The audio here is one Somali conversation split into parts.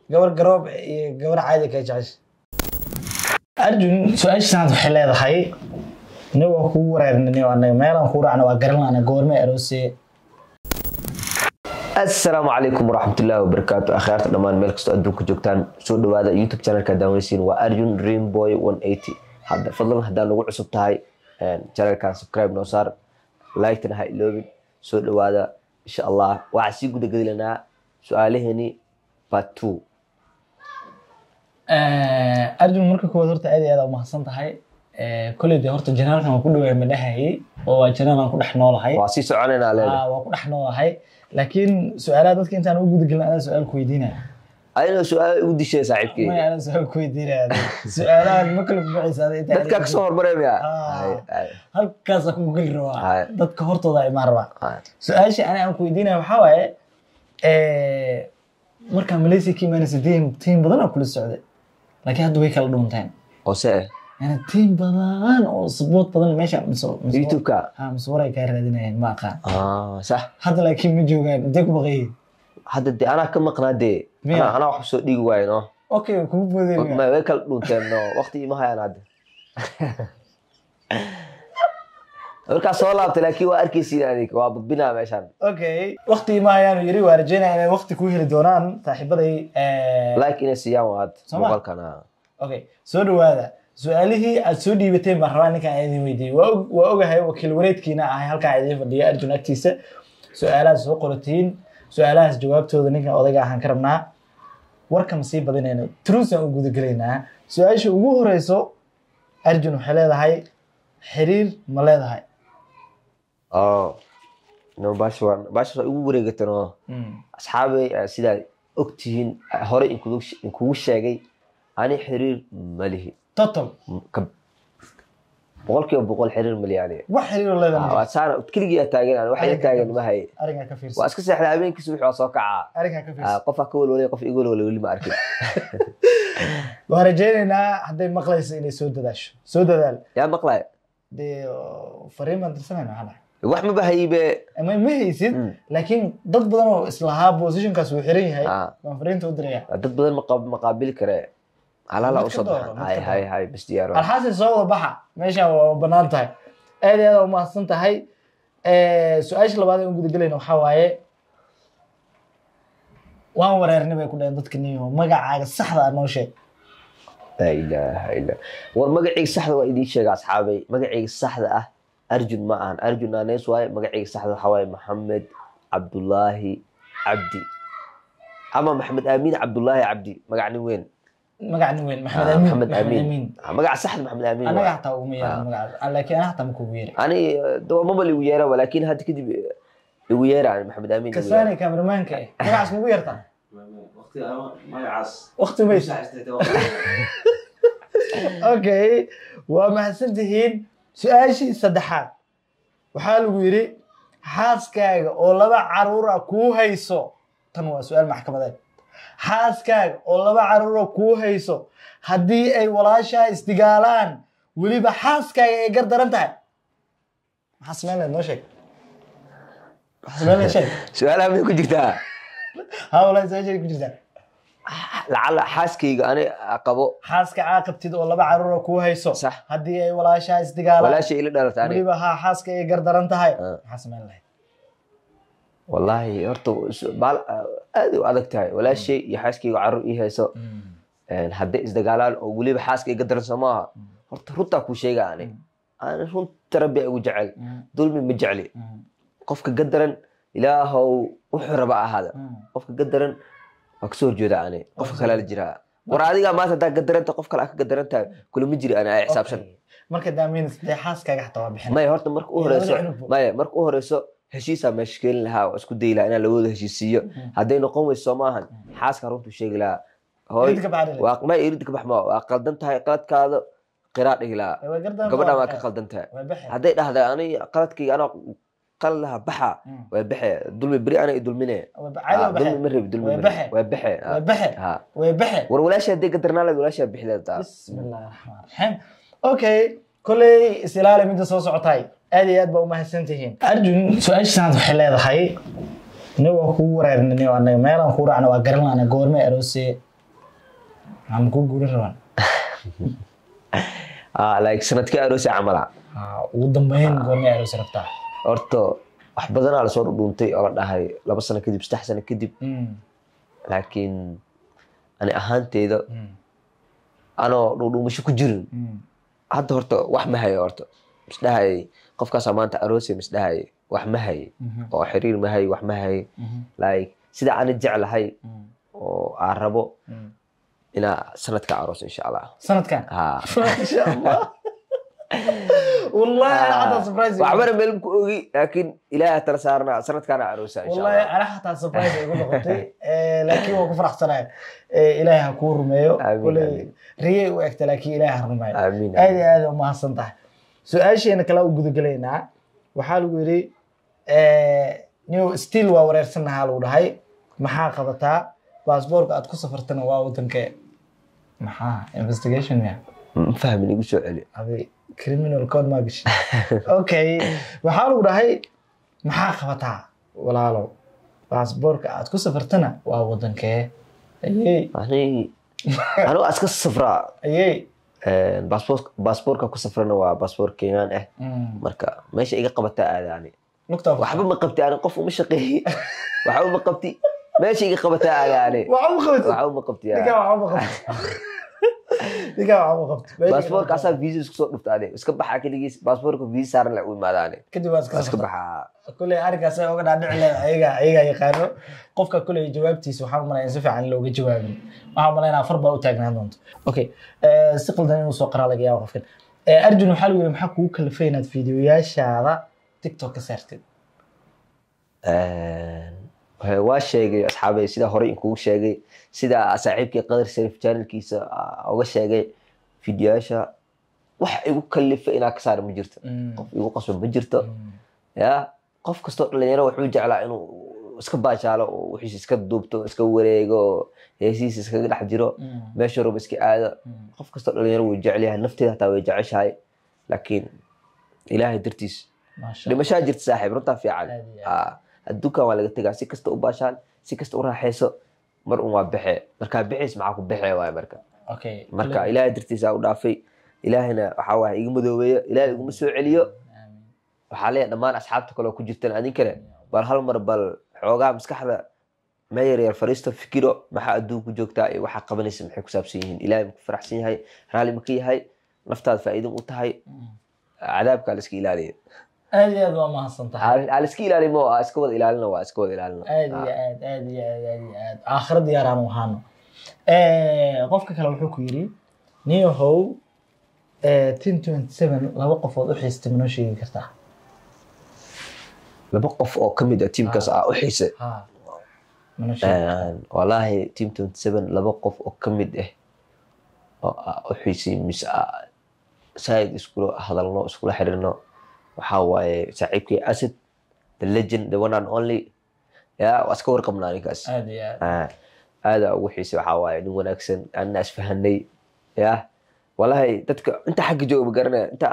gabar garoob iyo gabar caadi ka jecesha arjun su'aashan waxay leedahay nin waa kugu wareernay anaga meelaan ku raacna waa garan laana goorma aroosay السلام عليكم ورحمة الله وبركاته أخيرا دمان ملك استودعكم جوكتان سود هذا يوتيوب channel كداونيسين وأرجون دريم بوي 180 هذا فضلا هذا نقول عصب تاعي channel كان سبسكرايب نوصار لايك تنهاي لوبي سود هذا إن شاء الله وعسيق ده قد لنا سؤاله هني part 2 أرجون مركب كوادرت عادي هذا ومحسن تاعي كل ده هرت الجنال كان كله من هاي وجنال كان كله حناله هاي وعسي سؤالنا عليه وكله حناله هاي لكن سؤالات بس كنت أنا وجود قلنا أنا سؤال كويدينا أنا سؤال ودي شيء صعب كي ما أنا سؤال كويدينا سؤالات ما كله بعيس هذا دتك أكسر مريم يا هل كاسك مقل روا دتك هرت ضاي مرة سؤال شيء أنا كويدينا وحواي مركب ماليزيا كي ما نسدين تيم بدنا كل السعودية لكن هذا ويك الدون تين أوسع يعني تيم بدن أو صبوت بدن ماشي يوتيوب كا مصورة كاردينين ما قا صح هذا لكن مجوجان ديك بغيه هذا دي أنا كم قنادي أنا وحصل دي جواي اوكي كم بودي ما ويكل دونتين وقتي ما هي ناد marka soo laabtay laakiin waa arkaysiin adeeg waa badbina meeshan okay waqti ma ayaan yiri waarjayna inay waqti ku heli doonaan saaxiibaday like inay siiyaan waad muuqaalkana okay soo dhawaada su'aalihii aad soo dhiibateen baan rabaa ninkan idin weydiiyay waa ogahay wakiil wareedkiina ahay halka idin fadhiya Arjun agtiisa su'aalaha soo qoratiin su'aalahaas jawaabtooda ninkan odayga ahaan ka rabnaa warkam sii badinayna truusan u guda galeynaa su'aasha ugu horeyso Arjun waxay leedahay xiriir ma leedahay no bash ugu wareegatano asxaabay sida ogtihiin hore in kugu sheegay ani xiriir ma lihi total boqol xiriir maliyani wax xiriir leedahay waa saana kaliya taagan waxa taagan ma hay ariga ka fiirsan waa iska seexday habeenkii subax soo kaca ariga ka fiirsan qof ka walwalay qof igu walwalay ma arkin waa rajaynayna haday maqlayso inay soo dadaal yaa maqlay de fariiman tirsanayna hada wax ma bahaybe ma haysid laakiin dad badan oo islaha position kaas uu xiran yahay ma fariinta u diraya dad badan ma qaabil kare على لا أصدق هاي بس ديارو الحاسة صوّا بحا ماشي وبنانتها هذا وما صنت هاي سؤال اللي بعده نقول قلنا وحواي وان وريرني بيكون عندك كنيو ما قاعد الصحة أنا شيء لا إله إلا والمقعد الصحة وإيدي شيء أصحابي مقعد الصحة أرجون معاً أرجون ناس واي مقعد الصحة حواي محمد عبد الله عبدي أما محمد أمين عبد الله عبدي مقعني وين مقعني وين محمد أمين مقع صح محمد أمين أنا قاعد أقومي لكن أنا حتى مكوير أنا دو ما بلي ويره ولكن هاد كده ويره عن محمد أمين كساني كاميرمان كي مقع اسمه ويرتا وقتي أنا مقعس وقتي ميش أوكي وما سنتهين سؤالي صدحات وحال ويري حاسكاga oo laba caruur ah ku hayso tan waa su'aal maxkamadeed xaaskaaga oo laba caruur ku hayso hadii ay walaasha istigaalaan waliba xaaskaaga ay gardaran tahay maxaa sameeyay noo sheeg su'aalaha ma ku jirtaa hawla soo ku jirtaa lacala xaaskayga ani qabo xaaska caaqibtid oo laba caruur ku hayso hadii ay walaasha istigaalaan walaasha ila dhalatay waliba xaaska ay gardaran tahay maxaa sameeyay والله هرتو aad u adag tahay walaashay iyo xaaskayga carruur ii hayso hadday isdagaalaan oo waliba xaaskayga daran Soomaa horta runta ku sheegaane aan runta rabbi ugu jecel dulmi ma jecli qofka gadaran ilaahow wuxuu raba ahada qofka gadaran waa kasoo jeedaane qofka kale la jira war adiga ma tada gadaranta qof kale ka gadaranta kullu ma jiri ana ay xisaabsan marka daameen xaaskaaga xataa waa bixin ma horta marka u horeyso heshiisa mashkiil laha isku deeyla in la wada heshiisiyo haday noqon way Soomahan xaaska runtu sheegi la hooy waa ma irid ka baxma waa qaldan tahay qaladkaada qiraad dhigla gabadha ma ka qaldan tahay haday dhahda ani qaladkayga ana قلها بحا ويبحي دولمي بري أنا يدولميني دولمي مريب دولمي ويبحي والولاشة دي قدرنا لها الولاشة بحي بسم الله الرحمن الرحيم أوكي كل إسلالة من تصوص عطاي هذه أدبا وما هسنتهين أرجون سؤال سنة وحلة هاي نوع كورة نوع أنا ميلان كورة أنا وقرنا أنا قورمي أروسي aan ku guurin rabaan like sanadkii aroosi camala ugu dambeyn goorma aroos rabtaa horta wax badanaa lasoo dhudhuuntay oo la dhahay 2 sano kadib 3 sano kadib laakiin ani ahaanteyda anoo dhudhuumasho ku jirin hadda horta wax ma hayo horta misdhahay qofkaas maanta aroosi misdhahay wax ma hay oo xiriir ma hay wax ma hay like sida aan jeclahay oo aan rabo ina sanadka aroos insha Allah sanadkan ha insha Allah والله حتى سبرايز وعمر ملك اوغي لكن الهي ترى صارنا سنتكان عروسه ان شاء الله والله انا حتى سبرايز يقول نقطي لكن هو كفرح سنه الهي هكون رميو كل ريي واكت لكن الهي رميو امين هذا ما حسنته سؤاشينا kala u gudagaleena waxa lagu yiri new still waa wareersanaha lagu dhahay maxaa qabataa baasaboorka aad ku safartana waa wadanka maxaa investigation ya fahmin igu soo celi abi criminal code ma gashi okay waxa lagu dhahay maxaa qabataa walaalo baasaboorka aad ku safartana waa wadanka ayay anu aska safraa ayay baasaboorka ku safrana waa baasaboor Kenyan marka meesha iga qabataa aadaani waxba ma qabti aan qof uma shaqeeyay waxba ma qabti meesha iga qabataa aadaani waxba ma qabti diga waxba qabti baasaboorka asaa visa isku soo dhuftaade iska baxa kaligiis baasaboorka visa saaran la u imaadaane kadib waa iska baxa kulli arigaas ay uga dhaadhici leeyahay ayaga yaqaano qofka kulli jawaabtiisa waxaan maleeyaa si fiican looga jawaabin waxaan maleeyaa afar baa u taagnaan doonto okay si qaldan inuu soo qaraa laga yaabo qofkan arjun waxa lagu yiri maxaa kugu kalafay inaad fiidiyoyaashaada TikTok ka saartid waa sheegay asxaabay sida hore in kugu sheegay sida saaxiibkii qadar sharif channelkiisa uga sheegay fiidiyoyaasha wax igu kalifay inaa ka saar ma jirto qof igu qasban ma jirto ya qof kasto dhalinyaro wuxuu jeclaa inuu iska baajaalo oo wixii iska duubto iska wareego heesiis iska dhex jiro meesha roob iska aado qof kasto dhalinyaro wuu jecel yahay nafteeda taa way jeceshahay laakiin ilaahay dartiis dhimashaa jirta saaxiib runta fiican adduunka waa laga tagaa si kasta u baashaan si kasta u raaxayso mar un waa baxe marka bixis maxaa ku baxay waay marka okay marka ilaahay dartiisa u dhaafay ilaahina waxa waa iga madoobeeyo ilaahay iguma soo celiyo waxa leeyahay dhamaan asxaabta kale ku jirtaan adinkana bal hal mar bal xoogaa maskaxda ma yar fariisto fikiro maxaa adduunku joogtaa iyo waxa qabanaysa maxay ku saabsan yihiin ilaahay ku faraxsan yahay raali ma ka yahay naftaada faa'iido u tahay cadaabka la iska ilaaliyo aad waa ma hasantahay aan iska ilaaliyo ma iska wada ilaalina waa iska wada ilaalina aad aakhirad diyaaraan waxaano qofka kale wuxuu ku yiri niyahow team 27 laba qofood u xiistay ma sheegi kartaa laba qof oo kamid ah teamkaas u xiisay wallahi team 27 laba qof oo kamid ah oo u xiisay mis side isku hadalno isku xiriirno waxa waaye saaxiibkii Asad the legend the one and only ya waska warqabnaa ninkaas aad ugu xiisay waxa waaye nin wanaagsan aan isfahanay ya wallahi dadka inta xaq jooga garanay inta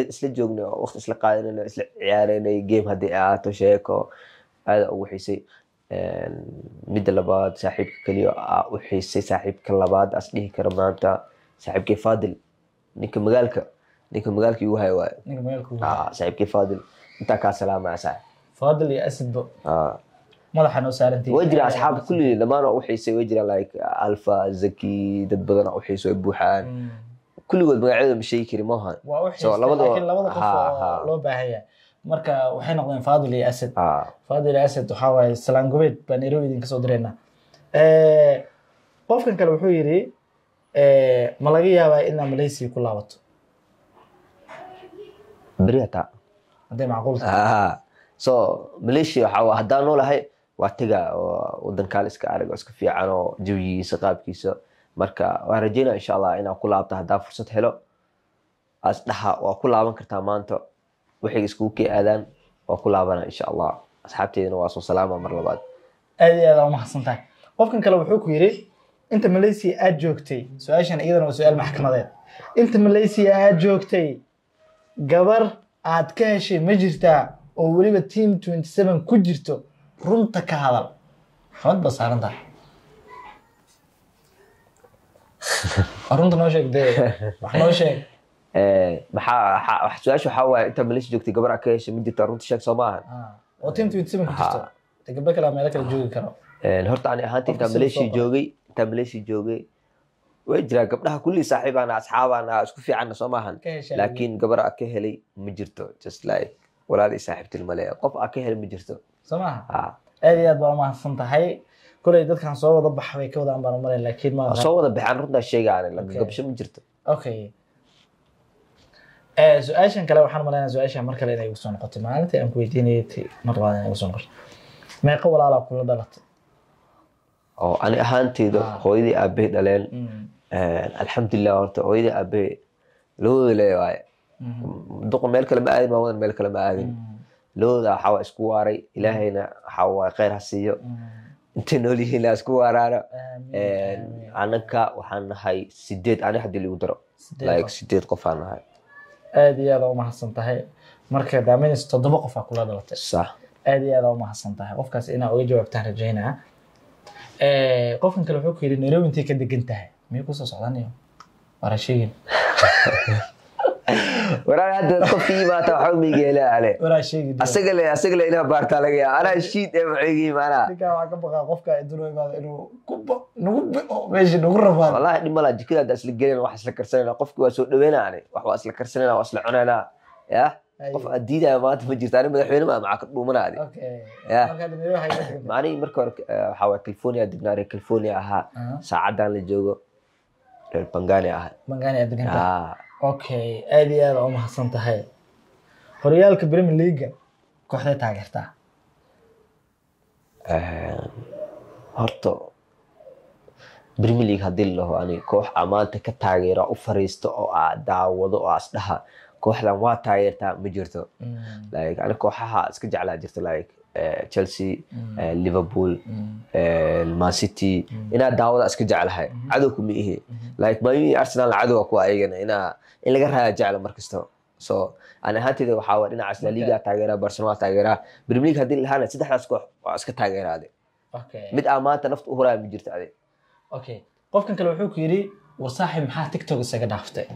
isla joogno waqti isla qaadanayna isla ciyaaraynay game hadii aato sheeko aad ugu xiisay midda labaad saaxiibka kaliya u xiisay saaxiibka labaad as dhihi kara maanta saaxiibkii Fadil ninka magaalka uu hayo waay saaxiibkii Fadil inta ka salaamay saaxiib Fadil iyo Asad madaxa noo saarantii wajira asxaab kulli dhamaan u xiisay wajira like Alfa Zaki dad badan u xiisay buuxaan kulligood magacyada ma sheegi kari maahan soo labada qof loo baahanyaa marka waxay noqdeen Fadil iyo Asad Fadil iyo Asad waxa way salaan gobeed baan idin ka soo direynaa qofkan kale wuxuu yiri ma laga yaabaa in Malaysia ku laabato بريتا هذا معقول so Malaysia waxa hadaan noolahay waa taga wadan kale iska arag iska fiican oo jawigiisa qaabkiisa marka waan rajeynaa insha Allah inaan ku laabto hadaa fursad helo as dhaha waa ku laaban kartaa maanta wixii isku aadaan waa ku laabana insha Allah asxaabteedina waa soo salaama mar labaad aad ma xasantahay qofkan kale wuxuu ku yiri inta Malaysia aad joogtay su'aashan iyadana waa su'aal maxkamadeed inta Malaysia aad joogtay gabar aad ka heshay ma jirtaa oo waliba team 27 ku jirto runta ka hadal xad basaarantaa runta noo sheeg dee wax noo sheeg maxaa su-aasha waxaa waaye inta Malaysia joogtay gabar ka heshay ma jirtaa runta sheeg soo maahan oo team 27 ku jirto te gabdho kale meelo kale joogi karo horta ani ahaantii inta Malaysia joogay way jiraa gabdhaha kulli saaxiibana asxaabana isku fiicanna soo maahan laakiin gabar ka helay ma jirto just like walaal saaxiibtil male qof ka helay ma jirto soo maaha aad iyo aad baa mahadsan tahay kulay dadkan soo wada baxay ka wadaan baan maray laakiin ma soo wada baxan runta sheegaan la gabsho ma jirto okay su-aashan kale waxaan maleynayaa su-aasha mar kale inay ugu soo noqotay maalintii aan ku weydiinayay mar labaad inay ugu soo noqotay meeqa walaalaa kula dhalatay oo ani ahaanteyda hooyadii aabbe dhaleen alxamdulillah horta hooyadii aabbe labadooda leeyahay duq meel kale ma aadin maawadan meel kale ma aadin labadooda waxaa isku waaray ilaahayna waxaa khayr ha siiyo intay nool yihiin la isku waaraano anaka waxaan nahay 8 ani hadii lagu daro like 8 qof aan nahay aad iyo aad u mahadsan tahay marka daameynaysa 7 qof aa kula dhalatay sax aad iyo aad u mahadsan tahay qofkaas inaa uga jawaabtaan rajaynaa qofkan kale wuxuu ku yiri Nairobi intee ka degan tahay miyuu ku soo socdanayo wara sheegin wara hadda qofkii maanta waxa uu migeela ale wara sheegin asaga le ina baarta laga yaa ana shiid ee maxaygi maana ninka waxa ka baqa qofka idul imaado inuu nagu meesha nagu rabaa wallahi dhimala jikada isla gelin wax isla karsanayna qofku waa soo dhaweynaa wax waa isla karsanayna waa isla cunayna ya qof adiida maanta ma jirtaan madaxweyne ma ka dhuumanaadi ya maani marka waxa waa California dibnaari California aha saacadan la joogo Bangani aha deganta okay aad iyo aad u mahadsan tahay horyaalka Premier League kooxda taageerta horto Premier League hadii loo ani koox amaanta ka taageera u fariisto oo daawado oo asdaha kooxdan waa taageerta ma jirto like ana kooxaha iska jeclaa jirto like Chelsea Liverpool Man City ina daawada iska jeclahay cadowku ma ihi like Man United Arsenal cadow ku ayagana in laga raaya jecla markasto so ana ahaantayda waxa waa dhinaca La Liga taageera Barcelona taageera Premier League hadii lahaana saddexdaas koox waa iska taageeraade okay mid amaanta nafta u horaa ma jirto ade okay qofkan kale wuxuu ku yiri war saaxiib maxaa TikTok isaga dhaaftay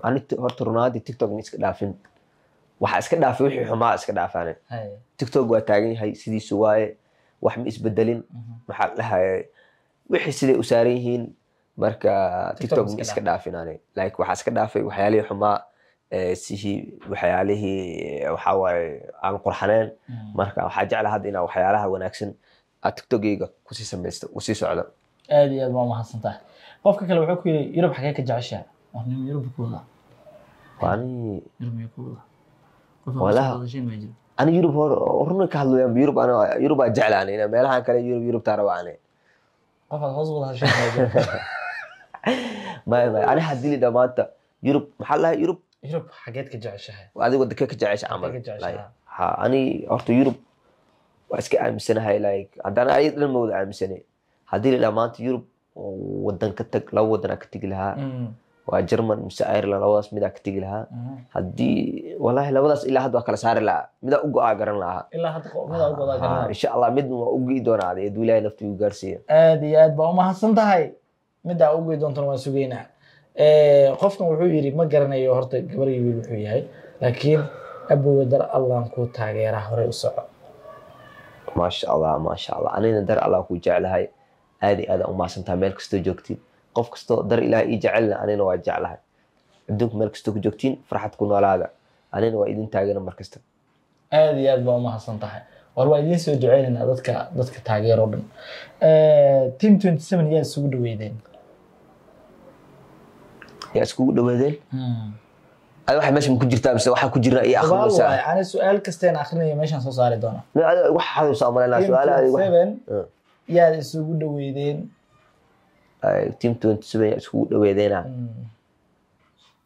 ani horta Ronaldo TikTok ma iska dhaafin waxa iska dhaafay wixii xumaa iska dhaafaan TikTok waa taagan yahay sidiisu waaye wax ma isbedelin waxa lahaay wixii sidii u saaran yihiin marka TikTok ma iska dhaafinaanay like waxa iska dhaafay waxyaalihii xumaa sihi waxyaalihii waxa waaye aan qurxaneen marka waxa jeclahay hadda inaa waxyaalaha wanaagsan TikTok-gayga ku sii sameeysto u sii socdo aad iyo aad baa mahadsantahay qofka kale wuxuu ku yiri Yurub xagee ka jeceshaa waxaan Yurub ku wada waani Yurub ku wada wala ani Yurub horna ka hadlayaan Yurub ana Yurub aan jeclaan ina meelahan kale Yurub taarawaane qof aad hoos wada hashay ma ani hadii dhamaanta Yurub maxaa la Yurub xageed ka jeceshahay adiga wadka ka jeceshaa amal ha ani horta Yurub waa iska aaminsanahay like hadana ay dhan moodo aaminsanay hadii dhamaanta Yurub wadan ka tag la wadan ka tagi lahaa waa German mise Ireland labadaas mid ka tagi lahaa hadii wallahi labadaas ilaa hadda kala saari lahaa mid u go'aa garan lahaa ilaa hadda mid u go'aa garan lahaa insha Allah mid waa u gii doonaa ee duulay naftigu gaarsiyo aad iyo aad baa u mahadsan tahay mid u gii doonto waan sugeynaa qofkan wuxuu yiri ma garanayo horta gabar iyo wiil wuxuu yahay laakiin abu dar Allah ku taageera hore u soco ما شاء الله أنا در الله كو جعلها هذه أم سنتها ملك استو جوكتين قف كستو در إله يجعلنا أنا نوا جعلها عندك ملك استو جوكتين فرحة تكون ولا هذا أنا نوا إذن تاجرنا مركزتك هذه أدبا أم سنتها والله إذن سو جعلنا ضدك تاجر ربنا تيم 27 يا سود ويدين يا سود ويدين أنا واحد ماشي من كل جرتاب بس واحد كل جرا إيه آخر والله أنا سؤال كستين آخرني ماشي نص صار دونا لا واحد يسأل أنا سؤال هذا واحد يا سود ويدين تيم 27 يا سود ويدين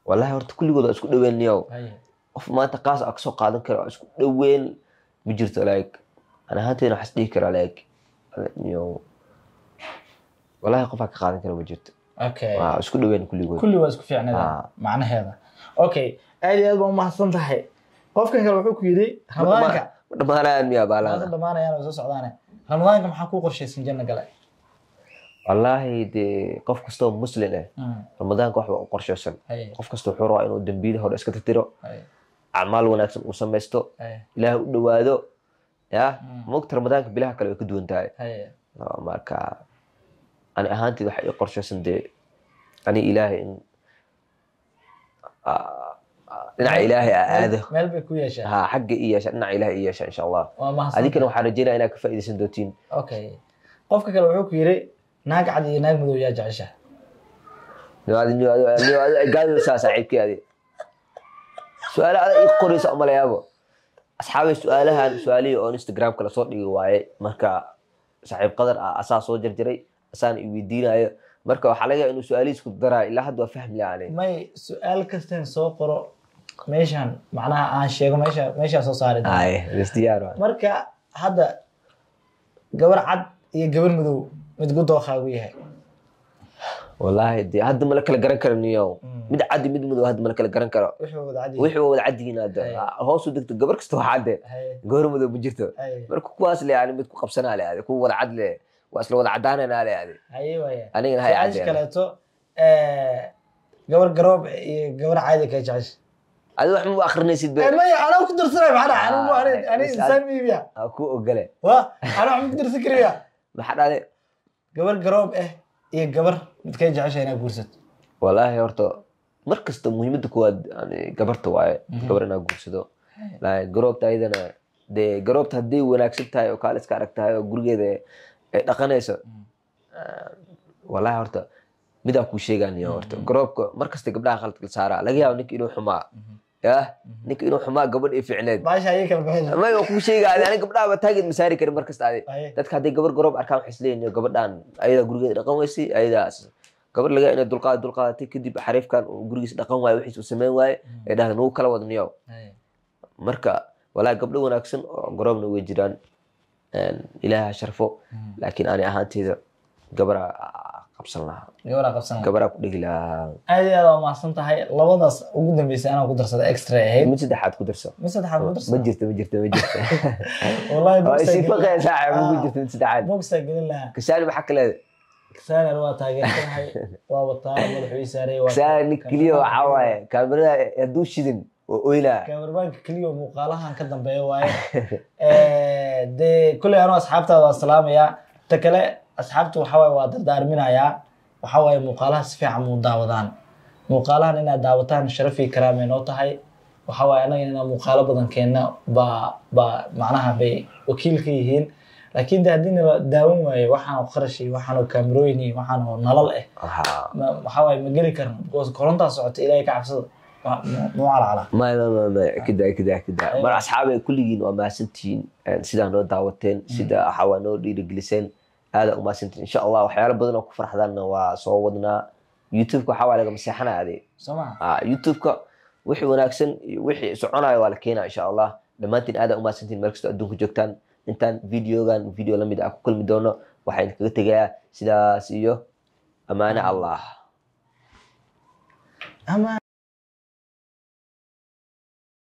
والله هرت كل جود سود وين ياو ما تقاس أقصى قادم كرا سود وين بجرت عليك أنا هاتين حسدي كرا عليك يو والله قفك قادم كرا بجرت أوكي سود وين كل جود كل واسك في عنا معنى هذا اوكي اي اد ما حسن tahay qofkan kale wuxuu ku yiri ramadaanka dhamaanayaan miya baalada dhamaanayaan oo soo socdaane ramadaanka maxaa ku qorshaysan janna galay wallaahi dee qof kastoo muslim ah ramadaanka wax u qorshaysan qof kastoo wuxuu rabaa inuu dambiida hore iska tirtiro acmaal wanaagsan uu samaysto ilaahay u dhawaado ya mogta ramadaanka bilaha kale way ka duwan tahay marka ani ahaantii waxa ii qorshaysan dee ani ilaahay in dhinaca ilaahay aado meel bay ku yeeshaa ha xagga ii yeesha dhinaca ilaahay ii yeesha insha allah adinkana waxaan rajeynaya inaad ka faa'iidaysan doontiin okay qofka kale wuxuu ku yiri naag cad iyo naag madow yaa jecesha gaadi saa saaxiibkii adi su'aalo adag ii qoraysa ama la yaabo asxaabay su'aalihii oo Instagram kala soo dhigi waaye marka saaxiib qadar asaa soo jarjaray asaan i weydiinayo marka waxa laga yaabaa inuu su'aalihiis ku daraa ilaa hadda waa fahmi lahaanay may su'aal kastaan soo qoro meeshan macnaha aan sheego meesha soo saaray ay diyaar marka hadda gabar cad iyo gabar madow mid gudooqaagu yahay wallahi dee hadda ma la kala garan karo niyo mid cad mid madow hadda ma la kala garan karo wixii wada cadiin hadda hoos u degto gabar kasta waxa cadde gabar madow ma jirto marka kuwaas leeyahay mid ku qabsanaa leeyahay ku wada cad leeyahay وأصله وضع عدانا نالي هذه أيوة أنا هاي عايش كلاته قبر قروب قبر عادي كيجعش هذا واحد من آخر نسيت بيه ما أنا كنت درسنا معنا أنا إنسان ميبيا أكو أقله أنا عم كنت درس كريا ما حد عليه قبر قروب قبر متكيجعش هنا قرصت والله يا ورطة مركز مهم دكواد يعني قبرته واي قبرنا قرصته لا قروب تايدنا ده قروب تهدي وناكسبتها وكالس كاركتها وقرقة ده dhaqanayso wallahi horta mid aan ku sheegaaniyo horta garoobka markasta gabdhaha khalad saara laga yaabo ninka inuu xumaa ninka inuu xumaa gabadh ay fiicneed baasha ay kala baxay ma ku sheegaani aniga gabdhaha ba taagid masaari karin markasta dadka haday gabar garoob arkaan wax isleeyeen gabadhan ayada gurigeeda dhaqan weysay ayadaas gabar laga inay dulqaadatay kadib xariifkan gurigiisa dhaqan waayo wixii uu sameyn waayo ay dhahdeen uu kala wadniyo marka wallahi gabdho wanaagsan oo garoobna way jiraan ilaaha sharfo laakiin ani ahaanteyda gabara qabsan lahaa gabara ku dhigi lahaa aad iyo aad ma san tahay labadaas ugu dambeysay anaa ku darsaday extra ahayd mid saddexaad ku darso ma ma jirto wallahi boxay faqay saaxiib ugu jirto mid saddexaad boxay gelin lahaa kasaali waxa kale kasaali waa taageertay waa wataa madaxwii saaray waa kasaali kaliya waxa waaye kaamirada haduu shidin وإلى كاميربانك كليو مقالها كذا بيواي ده كل أنا أصحابته والسلام يا تكله أصحابته وحوي وادردار منا يا وحوي مقالها سفي عمود داودان مقالها إننا داودان شرفي كرامي نوتة هاي وحوي أنا إننا مقالة بدن كنا معناها بوكيل كيهين لكن ده دين داوم وحنا وخرشي وحنا كاميرويني وحنا نلال وحوي مجري كرم كورنتا صعدت إليك عفصد مو على ما كده مع أصحابي كلين وما سنتين سيدا نو دعوتين سيدا حوانو ديرجلسين هذا وما سنتين إن شاء الله وحياة بدنا كفر حضرنا وصوّدنا يوتيوب كحوالي مسيحنا هذه سمع يوتيوب وحي وناكسن وحي سعنا ولكينا إن شاء الله لما تين هذا وما سنتين مركز تقدم جوكتان إنتان فيديو لم يدعك كل مدونه وحين كتجاه سيدا سيو أمانة الله